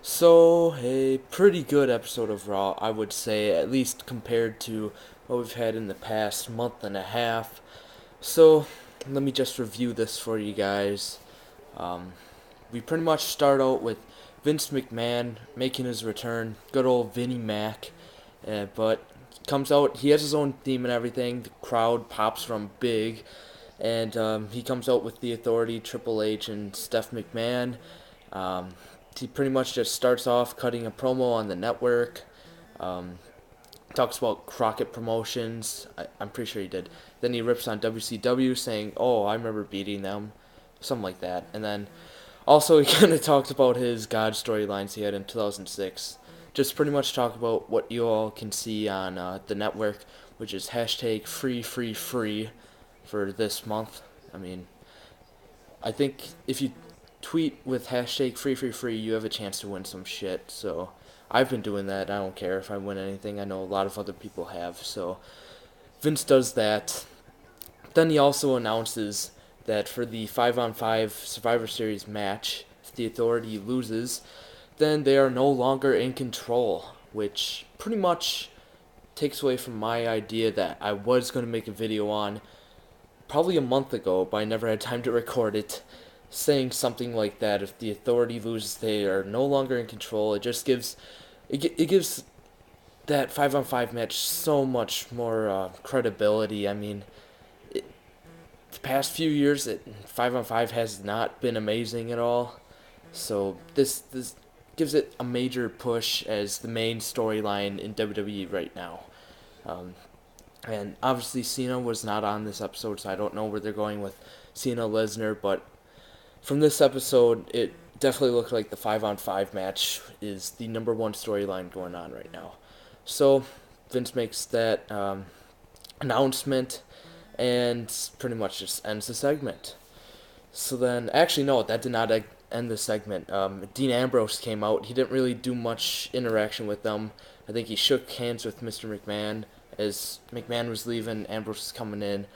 So, a pretty good episode of Raw, I would say, at least compared to what we've had in the past month and a half. So, let me just review this for you guys. Um, we pretty much start out with Vince McMahon making his return, good old Vinnie Mac, but comes out, he has his own theme and everything. The crowd pops from big, and he comes out with the Authority, Triple H, and Steph McMahon. Um, he pretty much just starts off cutting a promo on the network. Um, Talks about Crockett Promotions. I'm pretty sure he did. Then he rips on WCW, saying, "Oh, I remember beating them," something like that. And then also he kind of talked about his God storylines he had in 2006. Just pretty much talk about what you all can see on the network, which is hashtag free free free for this month. I mean, I think if you tweet with hashtag free free free, you have a chance to win some shit. So I've been doing that. I don't care if I win anything. I know a lot of other people have. So Vince does that. Then he also announces that for the 5-on-5 Survivor Series match, if the Authority loses, then they are no longer in control, which pretty much takes away from my idea that I was going to make a video on probably a month ago, but I never had time to record it, saying something like that. If the Authority loses, they are no longer in control. It just gives it gives that 5-on-5 match so much more credibility. I mean, the past few years, 5-on-5 has not been amazing at all. So this gives it a major push as the main storyline in WWE right now. Um, and obviously Cena was not on this episode, so I don't know where they're going with Cena Lesnar. But from this episode, it definitely looked like the 5-on-5 match is the number one storyline going on right now. So Vince makes that announcement and pretty much just ends the segment. So then, actually, no, that did not end the segment. Dean Ambrose came out. He didn't really do much interaction with them. I think he shook hands with Mr. McMahon as McMahon was leaving. Ambrose was coming in,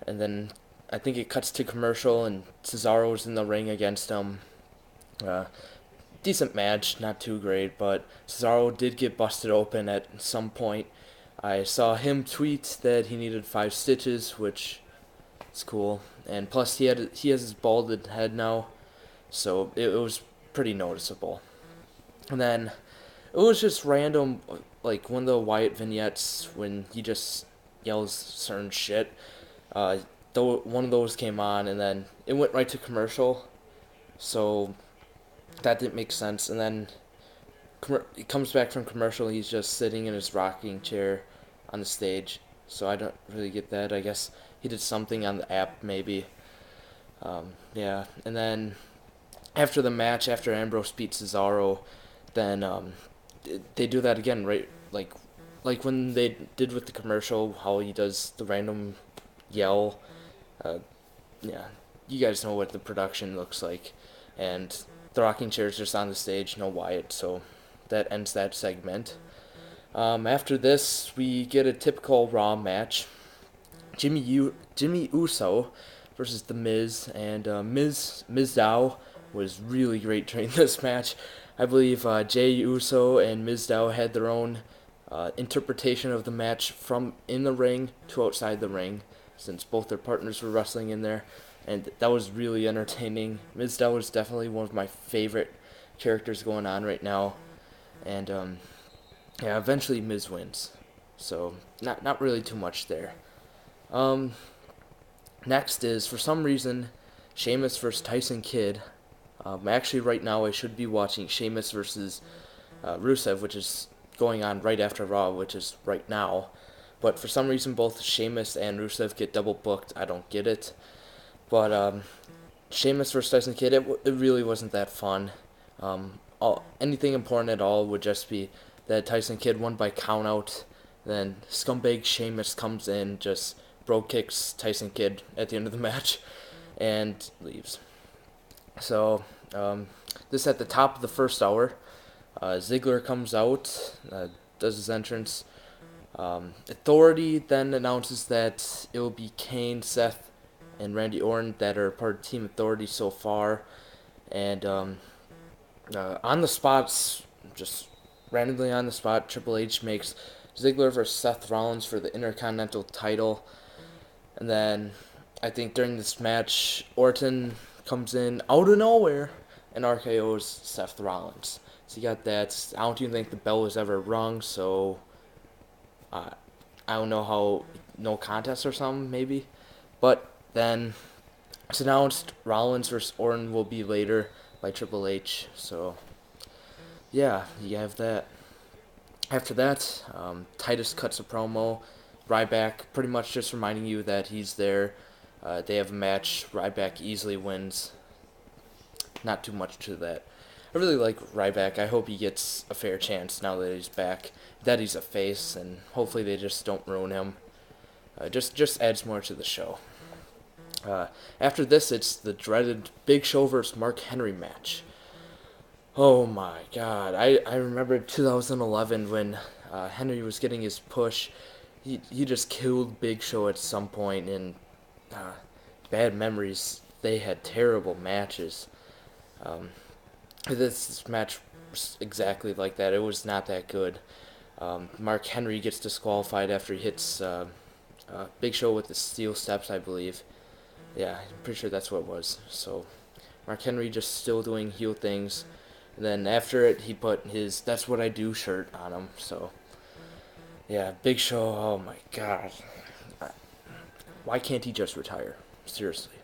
and then I think it cuts to commercial, and Cesaro's in the ring against him. Uh, Decent match, not too great, but Cesaro did get busted open at some point. I saw him tweet that he needed 5 stitches, which is cool. And plus, he has his balded head now, so it was pretty noticeable. And then it was just random, like one of the Wyatt vignettes when he just yells certain shit. Though one of those came on, and then it went right to commercial, so that didn't make sense. And then he comes back from commercial. He's just sitting in his rocking chair on the stage, so I don't really get that. I guess he did something on the app, maybe. Yeah, and then after the match, after Ambrose beats Cesaro, then they do that again, right? Like when they did with the commercial, how he does the random yell. Uh, yeah, you guys know what the production looks like, and the rocking chair's just on the stage, no Wyatt, so that ends that segment. After this, we get a typical Raw match. Jimmy Uso versus The Miz, and Miz Dow was really great during this match. I believe Jay Uso and Miz Dow had their own interpretation of the match from in the ring to outside the ring, since both their partners were wrestling in there, and that was really entertaining. Miz Dow was definitely one of my favorite characters going on right now, and yeah, eventually Miz wins, so not really too much there. Um, Next is, for some reason, Sheamus versus Tyson Kidd. Actually, right now I should be watching Sheamus versus Rusev, which is going on right after Raw, which is right now. But for some reason, both Sheamus and Rusev get double booked. I don't get it. But Sheamus versus Tyson Kidd, it really wasn't that fun. Anything important at all would just be that Tyson Kidd won by countout. Then scumbag Sheamus comes in, just bro kicks Tyson Kidd at the end of the match, and leaves. So this at the top of the first hour. Ziggler comes out, does his entrance. Authority then announces that it will be Kane, Seth, and Randy Orton that are part of Team Authority so far, and On the spots, just randomly on the spot, Triple H makes Ziggler versus Seth Rollins for the Intercontinental title. And then I think during this match, Orton comes in out of nowhere and RKO's Seth Rollins. So you got that. I don't even think the bell was ever rung, so uh, I don't know how, no contest or something, maybe. But then it's announced Rollins versus Orton will be later by Triple H. So yeah, you have that. After that, Titus cuts a promo. Ryback pretty much just reminding you that he's there. They have a match. Ryback easily wins. Not too much to that. I really like Ryback. I hope he gets a fair chance now that he's back. That he's a face, and hopefully they just don't ruin him. Just adds more to the show. After this, it's the dreaded Big Show versus Mark Henry match. Oh my god. I remember 2011 when Henry was getting his push. He just killed Big Show at some point, and uh, bad memories. They had terrible matches. Um, this match was exactly like that. It was not that good. Mark Henry gets disqualified after he hits Big Show with the steel steps, I believe. Yeah, I'm pretty sure that's what it was. So Mark Henry just still doing heel things. And then after it, he put his "That's What I Do" shirt on him. So yeah, Big Show. Oh my god, why can't he just retire? Seriously.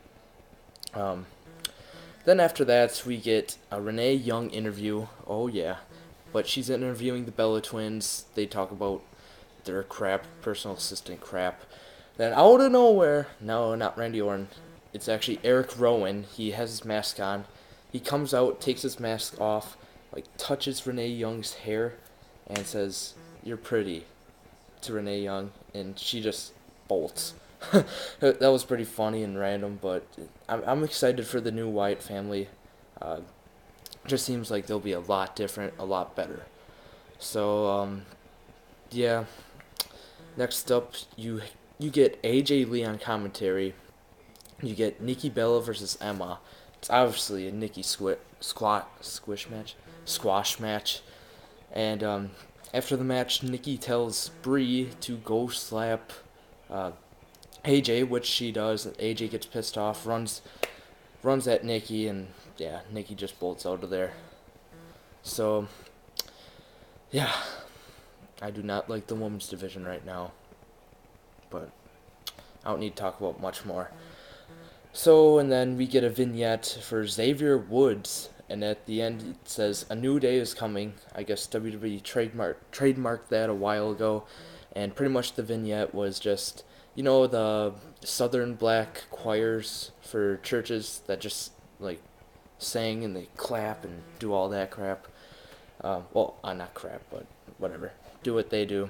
Um, then after that, we get a Renee Young interview. Oh yeah, but she's interviewing the Bella Twins. They talk about their crap, personal assistant crap. Then out of nowhere, no, not Randy Orton. It's actually Eric Rowan. He has his mask on. He comes out, takes his mask off, like touches Renee Young's hair, and says, "You're pretty," to Renee Young, and she just bolts. That was pretty funny and random, but I'm excited for the new Wyatt family. Uh, just seems like they'll be a lot different, a lot better. So yeah. Next up, you get AJ Lee on commentary. You get Nikki Bella versus Emma. It's obviously a Nikki squash match. And after the match, Nikki tells Bree to go slap uh, AJ, which she does. AJ gets pissed off, runs at Nikki, and yeah, Nikki just bolts out of there. So yeah, I do not like the women's division right now, but I don't need to talk about much more. So, and then we get a vignette for Xavier Woods, and at the end it says, "A new day is coming." I guess WWE trademarked that a while ago, and pretty much the vignette was just, the Southern black choirs for churches that just, like, sing and they clap and do all that crap. Not crap, but whatever. Do what they do.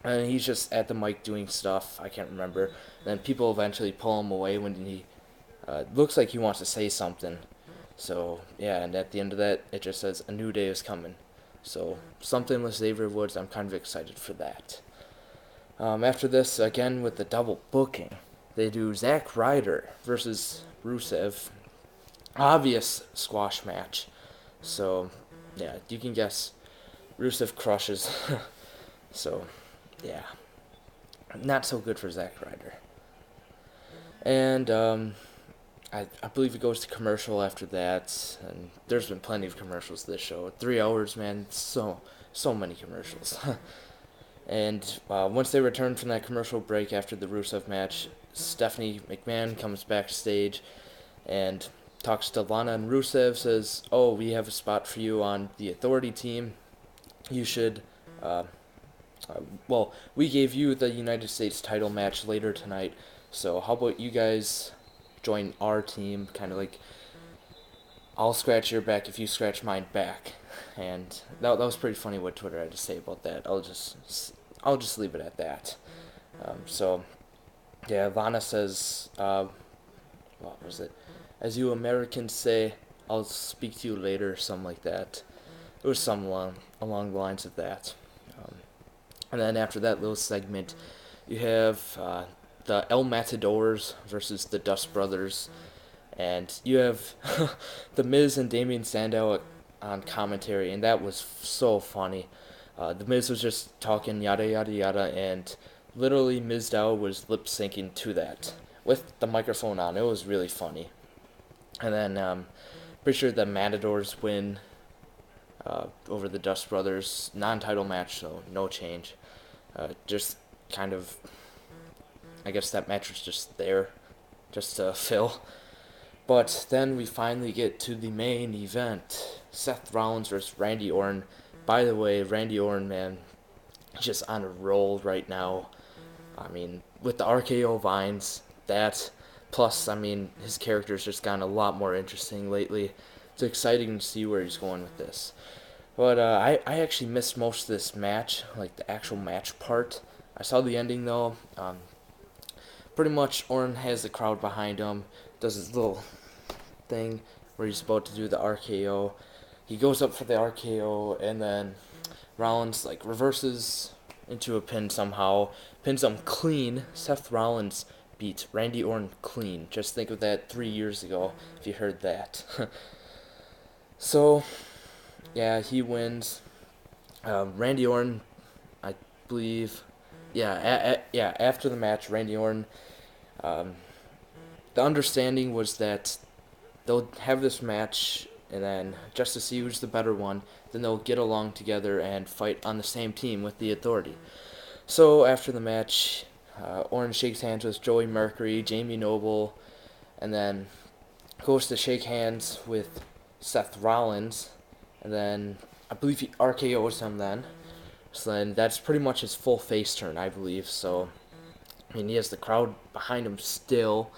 And he's just at the mic doing stuff. I can't remember. Then people eventually pull him away when he looks like he wants to say something. So yeah, and at the end of that, it just says, "A new day is coming." So something with Xavier Woods. I'm kind of excited for that. After this, again with the double booking, they do Zack Ryder versus Rusev. Obvious squash match. So yeah, you can guess Rusev crushes. So yeah, not so good for Zack Ryder. And I believe it goes to commercial after that, and there's been plenty of commercials this show. 3 hours, man, so many commercials. And once they return from that commercial break after the Rusev match, Stephanie McMahon comes backstage and talks to Lana and Rusev, says, "Oh, we have a spot for you on the Authority team. You should, we gave you the United States title match later tonight, so how about you guys join our team? Kind of like, I'll scratch your back if you scratch mine back." And that was pretty funny what Twitter had to say about that. I'll just leave it at that. So yeah, Lana says, what was it? "As you Americans say, I'll speak to you later," something like that. It was some along the lines of that. And then after that little segment, you have the El Matadors versus the Dust Brothers, and you have the Miz and Damian Sandow on commentary, and that was so funny. The Miz was just talking yada yada yada, and literally Mizdow was lip syncing to that with the microphone on. It was really funny. And then pretty sure the Matadors win over the Dust Brothers, non-title match, so no change. Just kind of, I guess that match was just there, just to fill. But then we finally get to the main event: Seth Rollins versus Randy Orton. By the way, Randy Orton, man, just on a roll right now. I mean, with the RKO vines, that plus, I mean, his character's just gotten a lot more interesting lately. It's exciting to see where he's going with this. But I actually missed most of this match, like the actual match part. I saw the ending though. Pretty much, Orton has the crowd behind him, does his little thing where he's about to do the RKO. He goes up for the RKO, and then Rollins like reverses into a pin somehow, pins him clean. Seth Rollins beat Randy Orton clean. Just think of that 3 years ago if you heard that. So, yeah, he wins. Randy Orton, I believe, yeah, after the match, Randy Orton, um, the understanding was that they'll have this match, and then just to see who's the better one, then they'll get along together and fight on the same team with the Authority. So after the match, Orton shakes hands with Joey Mercury, Jamie Noble, and then goes to shake hands with Seth Rollins, and then I believe he RKO's him then. So then that's pretty much his full face turn, I believe. So, I mean, he has the crowd behind him still.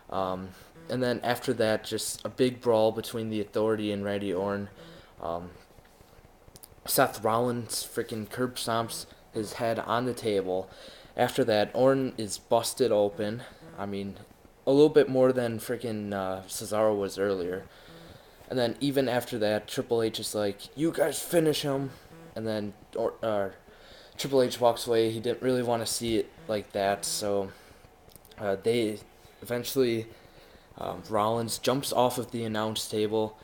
And then after that, just a big brawl between the Authority and Randy Orton. Seth Rollins freaking curb stomps his head on the table. After that, Orton is busted open. I mean, a little bit more than freaking Cesaro was earlier. And then even after that, Triple H is like, "You guys finish him." And then Triple H walks away. He didn't really want to see it like that, so they eventually Rollins jumps off of the announce table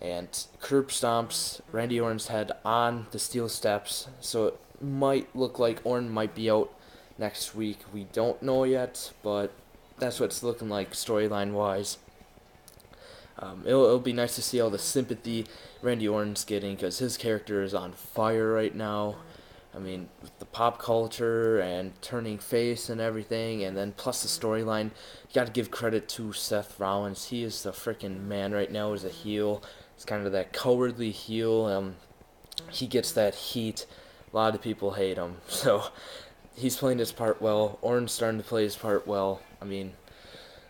and curb stomps Randy Orton's head on the steel steps. So it might look like Orton might be out next week. We don't know yet, but that's what it's looking like storyline wise. It'll be nice to see all the sympathy Randy Orton's getting, because his character is on fire right now. I mean, with the pop culture and turning face and everything, and then plus the storyline, you got to give credit to Seth Rollins. He is the freaking man right now as a heel. It's kind of that cowardly heel. He gets that heat. A lot of people hate him, so he's playing his part well. Orton's starting to play his part well. I mean,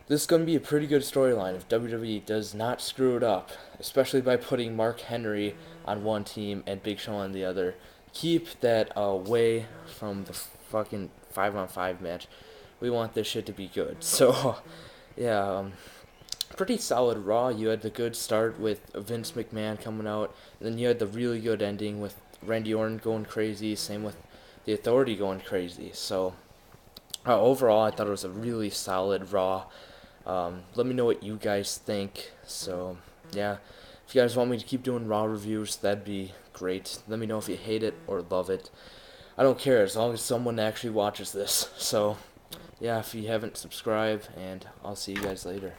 this is going to be a pretty good storyline if WWE does not screw it up, especially by putting Mark Henry on one team and Big Show on the other. Keep that away from the fucking 5-on-5 match. We want this shit to be good. So, yeah, pretty solid Raw. You had the good start with Vince McMahon coming out, and then you had the really good ending with Randy Orton going crazy, same with the Authority going crazy. So, overall, I thought it was a really solid Raw. Let me know what you guys think. So, yeah, if you guys want me to keep doing Raw reviews, that'd be great. Let me know if you hate it or love it. I don't care as long as someone actually watches this. So, yeah, if you haven't, subscribe, and I'll see you guys later.